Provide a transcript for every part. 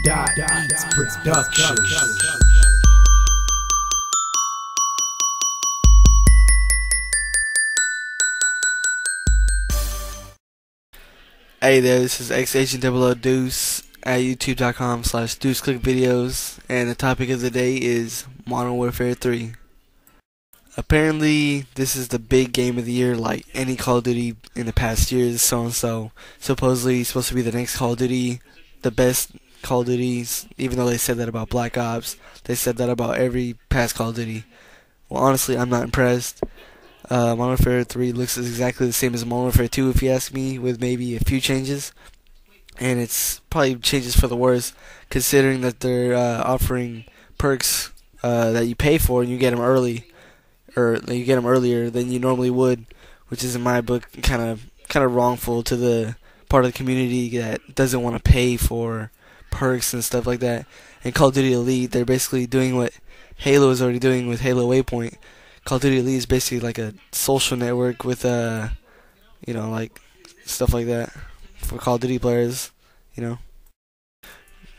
ep.1 production. Hey there, this is X-Agent Deuce at youtube.com/DeuceClickVideos, and the topic of the day is Modern Warfare 3. Apparently, this is the big game of the year, like any Call of Duty in the past years, so and so. Supposedly, it's supposed to be the next Call of Duty, the best Call of Duties, even though they said that about Black Ops. They said that about every past Call of Duty. Well, honestly, I'm not impressed. Modern Warfare 3 looks exactly the same as Modern Warfare 2, if you ask me, with maybe a few changes. And it's probably changes for the worse, considering that they're offering perks that you pay for and you get them early, or you get them earlier than you normally would, which is in my book kind of wrongful to the part of the community that doesn't want to pay for perks and stuff like that. And Call of Duty Elite, they're basically doing what Halo is already doing with Halo Waypoint. Call of Duty Elite is basically like a social network with like stuff like that for Call of Duty players,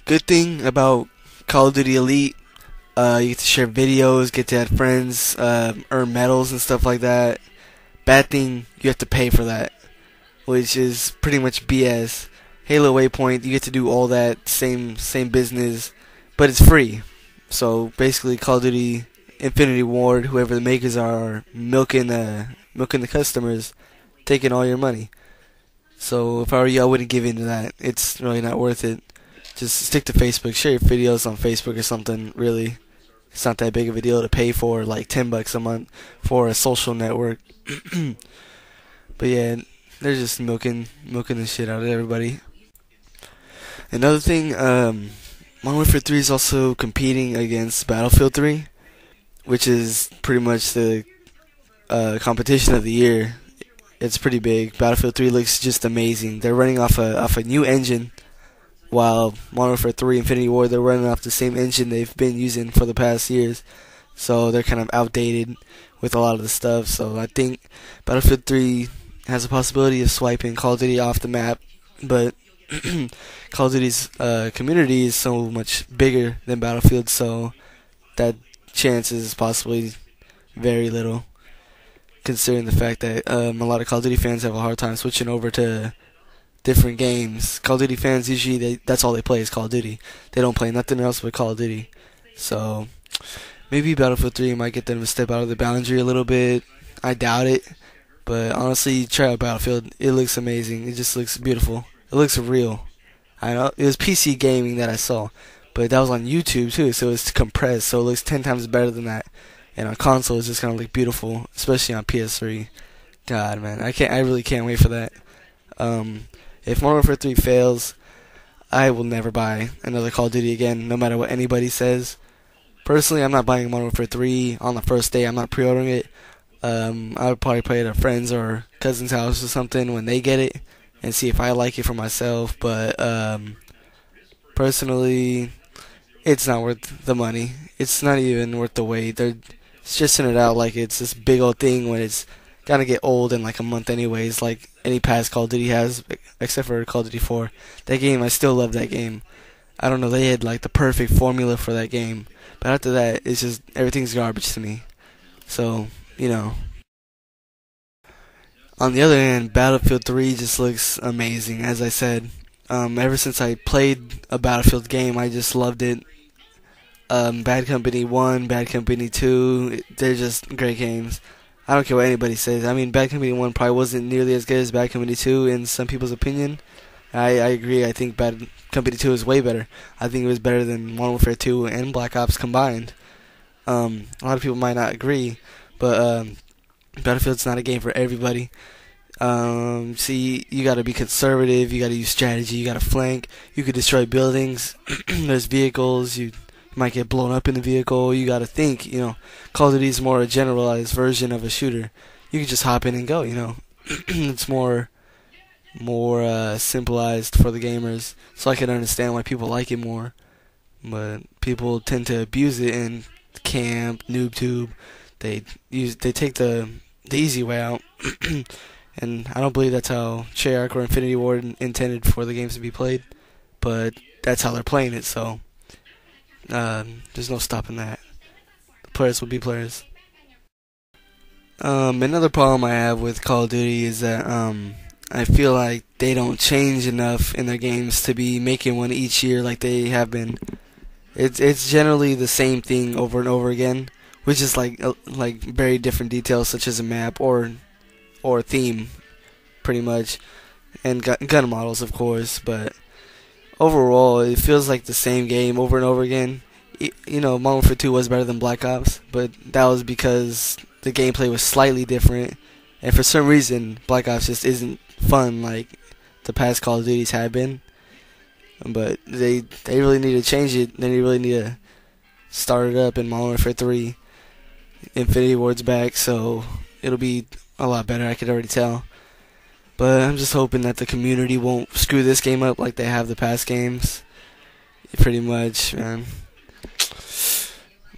Good thing about Call of Duty Elite, you get to share videos, get to add friends, earn medals and stuff like that. Bad thing, you have to pay for that, which is pretty much BS. Halo Waypoint, you get to do all that same business, but it's free. So basically, Call of Duty Infinity Ward, whoever the makers are milking the customers, taking all your money. So if I were you, I wouldn't give in to that. It's really not worth it. Just stick to Facebook. Share your videos on Facebook or something. Really, it's not that big of a deal to pay for like $10 a month for a social network. But yeah, they're just milking the shit out of everybody. Another thing, Modern Warfare 3 is also competing against Battlefield 3, which is pretty much the competition of the year. It's pretty big. Battlefield 3 looks just amazing. They're running off a new engine, while Modern Warfare 3 Infinity Ward, they're running off the same engine they've been using for the past years. So they're kind of outdated with a lot of the stuff. So I think Battlefield 3 has a possibility of swiping Call of Duty off the map, but Call of Duty's community is so much bigger than Battlefield, so that chance is possibly very little, considering the fact that a lot of Call of Duty fans have a hard time switching over to different games. Call of Duty fans usually that's all they play is Call of Duty. They don't play nothing else but Call of Duty. So maybe Battlefield 3 might get them to step out of the boundary a little bit. I doubt it, but honestly, try out Battlefield. It looks amazing. It just looks beautiful. It looks real. I know it was PC gaming that I saw, but that was on YouTube too, so it's compressed, so it looks 10 times better than that. And on console, it's just gonna look beautiful, especially on PS3. God, man, I really can't wait for that. If Modern Warfare 3 fails, I will never buy another Call of Duty again, no matter what anybody says. Personally, I'm not buying Modern Warfare 3 on the first day. I'm not pre-ordering it. I would probably play it at a friend's or cousin's house or something when they get it, and see if I like it for myself. But personally, it's not worth the money. It's not even worth the wait. They're stressing it out like it's this big old thing when it's gonna get old in like a month anyways, like any past Call of Duty has, except for Call of Duty 4. That game, I still love that game. I don't know, they had like the perfect formula for that game. But after that, it's just, everything's garbage to me. So, On the other hand, Battlefield 3 just looks amazing, as I said. Ever since I played a Battlefield game, I just loved it. Bad Company 1, Bad Company 2, they're just great games. I don't care what anybody says. I mean, Bad Company 1 probably wasn't nearly as good as Bad Company 2 in some people's opinion. I agree. I think Bad Company 2 is way better. I think it was better than Modern Warfare 2 and Black Ops combined. A lot of people might not agree, but Battlefield's not a game for everybody. See, you gotta be conservative, you gotta use strategy, you gotta flank, you could destroy buildings, there's vehicles, you might get blown up in the vehicle, you gotta think, Call of Duty is more a generalized version of a shooter. You can just hop in and go, It's more simplified for the gamers, so I can understand why people like it more. But people tend to abuse it in camp, noob-tube. They take the easy way out. And I don't believe that's how Treyarch or Infinity Ward intended for the games to be played. But that's how they're playing it. So there's no stopping that. The players will be players. Another problem I have with Call of Duty is that I feel like they don't change enough in their games to be making one each year like they have been. It's generally the same thing over and over again, which is like very different details such as a map or a theme, pretty much, and gun models of course. But overall, it feels like the same game over and over again. Modern Warfare 2 was better than Black Ops, but that was because the gameplay was slightly different, and for some reason, Black Ops just isn't fun like the past Call of Duties have been. But they really need to change it. They really need to start it up in Modern Warfare 3. Infinity Ward's back, so it'll be a lot better, I could already tell. But I'm just hoping that the community won't screw this game up like they have the past games. Pretty much, man.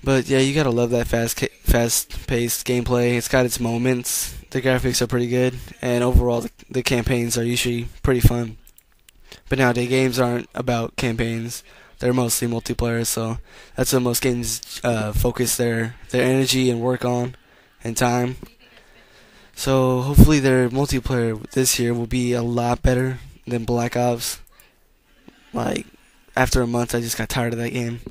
But yeah, you gotta love that fast-paced gameplay. It's got its moments. The graphics are pretty good, and overall, the campaigns are usually pretty fun. But nowadays, games aren't about campaigns. They're mostly multiplayer, so that's what most games focus their energy and work on, and time. So hopefully their multiplayer this year will be a lot better than Black Ops. Like, after a month, I just got tired of that game.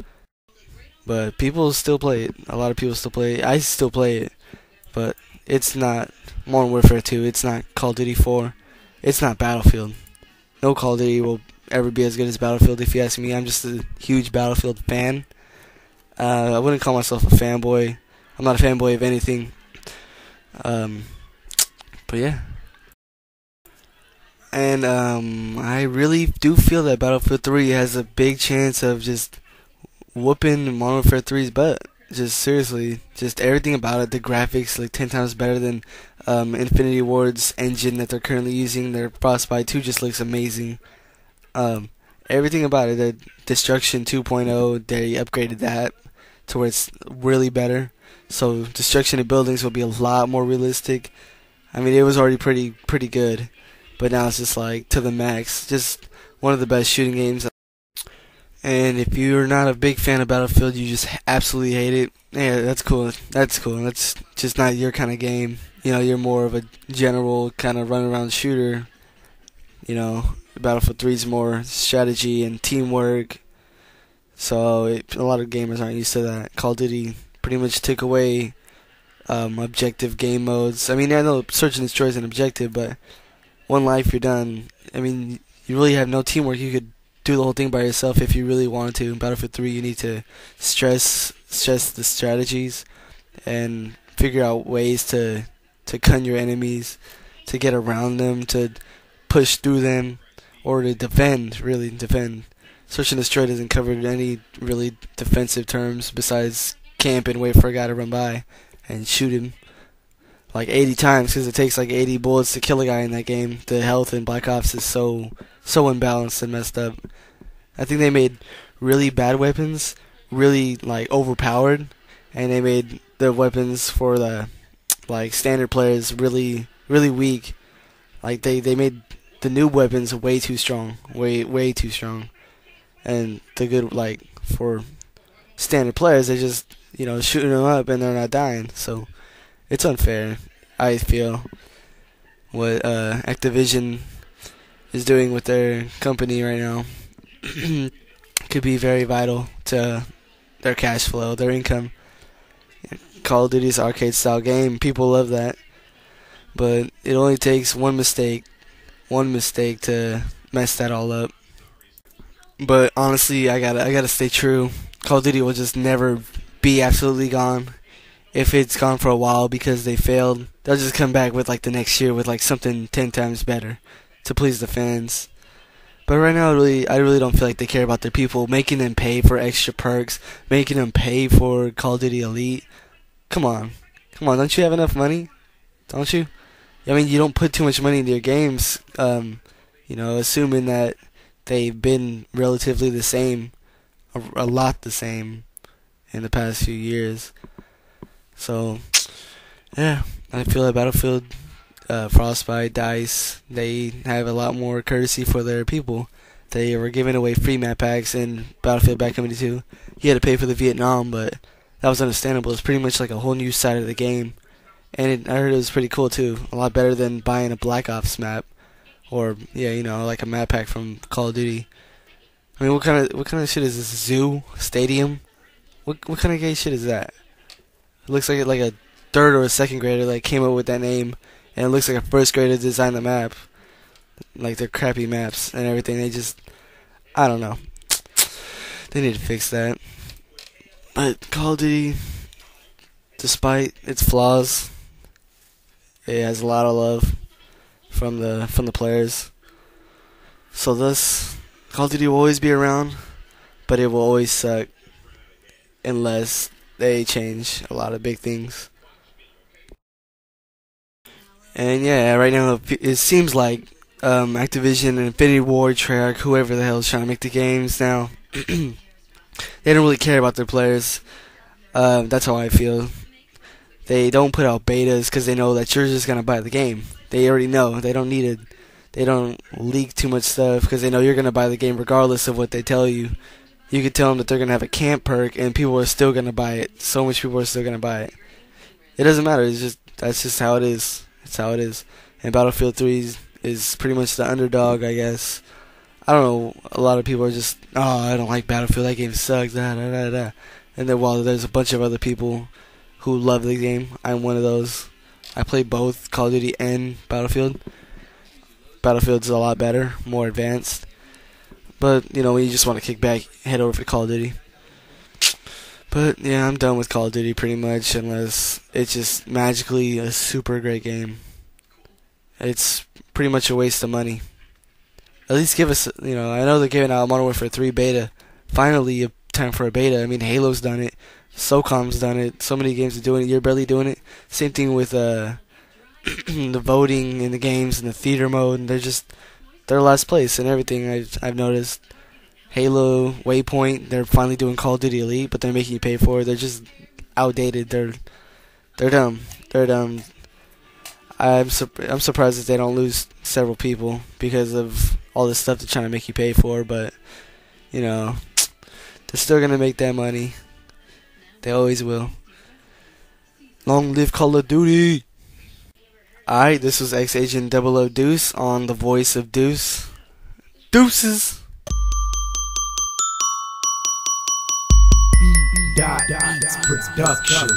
But people still play it. A lot of people still play it. I still play it. But it's not Modern Warfare 2. It's not Call of Duty 4. It's not Battlefield. No Call of Duty will ever be as good as Battlefield, if you ask me. I'm just a huge Battlefield fan. I wouldn't call myself a fanboy. I'm not a fanboy of anything. But yeah. And I really do feel that Battlefield 3 has a big chance of just whooping Modern Warfare 3's butt. Just seriously, just everything about it. The graphics like 10 times better than Infinity Ward's engine that they're currently using. Their Frostbite 2 just looks amazing. Everything about it. The Destruction 2.0, they upgraded that to where it's really better. So destruction of buildings will be a lot more realistic. I mean, it was already pretty good, but now it's just like to the max. Just one of the best shooting games. And if you're not a big fan of Battlefield, you just absolutely hate it. Yeah, that's cool. That's cool. That's just not your kind of game. You're more of a general kind of run around shooter. Battlefield 3 is more strategy and teamwork. So a lot of gamers aren't used to that. Call of Duty pretty much took away objective game modes. I mean, I know search and destroy is an objective, but one life, you're done. I mean, you really have no teamwork. You could do the whole thing by yourself if you really wanted to. In Battlefield 3, you need to stress the strategies and figure out ways to con your enemies, to get around them, to push through them, or to defend, really defend. Search and destroy doesn't cover any really defensive terms besides camp and wait for a guy to run by and shoot him like 80 times, because it takes like 80 bullets to kill a guy in that game. The health in Black Ops is so unbalanced and messed up. I think they made really bad weapons really like overpowered, and they made the weapons for the like standard players really weak. Like they made the noob weapons way too strong, way too strong, and the good like for standard players, they just shooting them up and they're not dying. So it's unfair, I feel, what Activision is doing with their company right now. Could be very vital to their cash flow, their income. Call of Duty's arcade style game, people love that, but it only takes one mistake to mess that all up. But honestly, I gotta stay true. Call of Duty will just never be absolutely gone. If it's gone for a while because they failed, they'll just come back with like the next year with like something 10 times better to please the fans. But right now, I really don't feel like they care about their people, making them pay for extra perks, making them pay for Call of Duty Elite. Come on, don't you have enough money? Don't you? I mean, you don't put too much money into your games, assuming that they've been relatively the same, a lot the same in the past few years. So, yeah, I feel like Battlefield, Frostbite, DICE, they have a lot more courtesy for their people. they were giving away free map packs in Battlefield Bad Company 2. You had to pay for the Vietnam, but that was understandable. It's pretty much like a whole new side of the game, and I heard it was pretty cool too. A lot better than buying a Black Ops map, or yeah, like a map pack from Call of Duty. I mean, what kind of shit is this? Zoo stadium? What kind of gay shit is that? It looks like a third or a second grader like came up with that name, and it looks like a first grader designed the map. Like their crappy maps and everything. I don't know. They need to fix that. But Call of Duty, despite its flaws, it has a lot of love from the players. So thus, Call of Duty will always be around, but it will always suck unless they change a lot of big things. And yeah, right now it seems like Activision and Infinity Ward, Treyarch, whoever the hell is trying to make the games now, they don't really care about their players. That's how I feel. They don't put out betas because they know that you're just gonna buy the game. They already know. They don't need it. They don't leak too much stuff because they know you're gonna buy the game regardless of what they tell you. You could tell them that they're gonna have a camp perk and people are still gonna buy it. So much people are still gonna buy it. It doesn't matter. That's just how it is. It's how it is. And Battlefield 3 is pretty much the underdog, I guess. I don't know. A lot of people are just, oh, I don't like Battlefield. That game sucks. Da da da da. And then while there's a bunch of other people who love the game, I'm one of those. I play both Call of Duty and Battlefield. Battlefield's a lot better, more advanced. But when you just want to kick back, head over to Call of Duty. But yeah, I'm done with Call of Duty pretty much, unless it's just magically a super great game. It's pretty much a waste of money. At least give us, I know they're giving out Modern Warfare 3 beta. Finally, a time for a beta. I mean, Halo's done it. SOCOM's done it. So many games are doing it. You're barely doing it. Same thing with the voting in the games and the theater mode. And they're last place and everything. I've noticed. Halo, Waypoint, they're finally doing Call of Duty Elite, but they're making you pay for it. They're just outdated. They're dumb. They're dumb. I'm surprised that they don't lose several people because of all this stuff they're trying to make you pay for, but they're still gonna make that money. They always will. Long live Call of Duty. Alright, this was X-Agent 00 Deuce on the voice of Deuce. Deuces! Beats Production.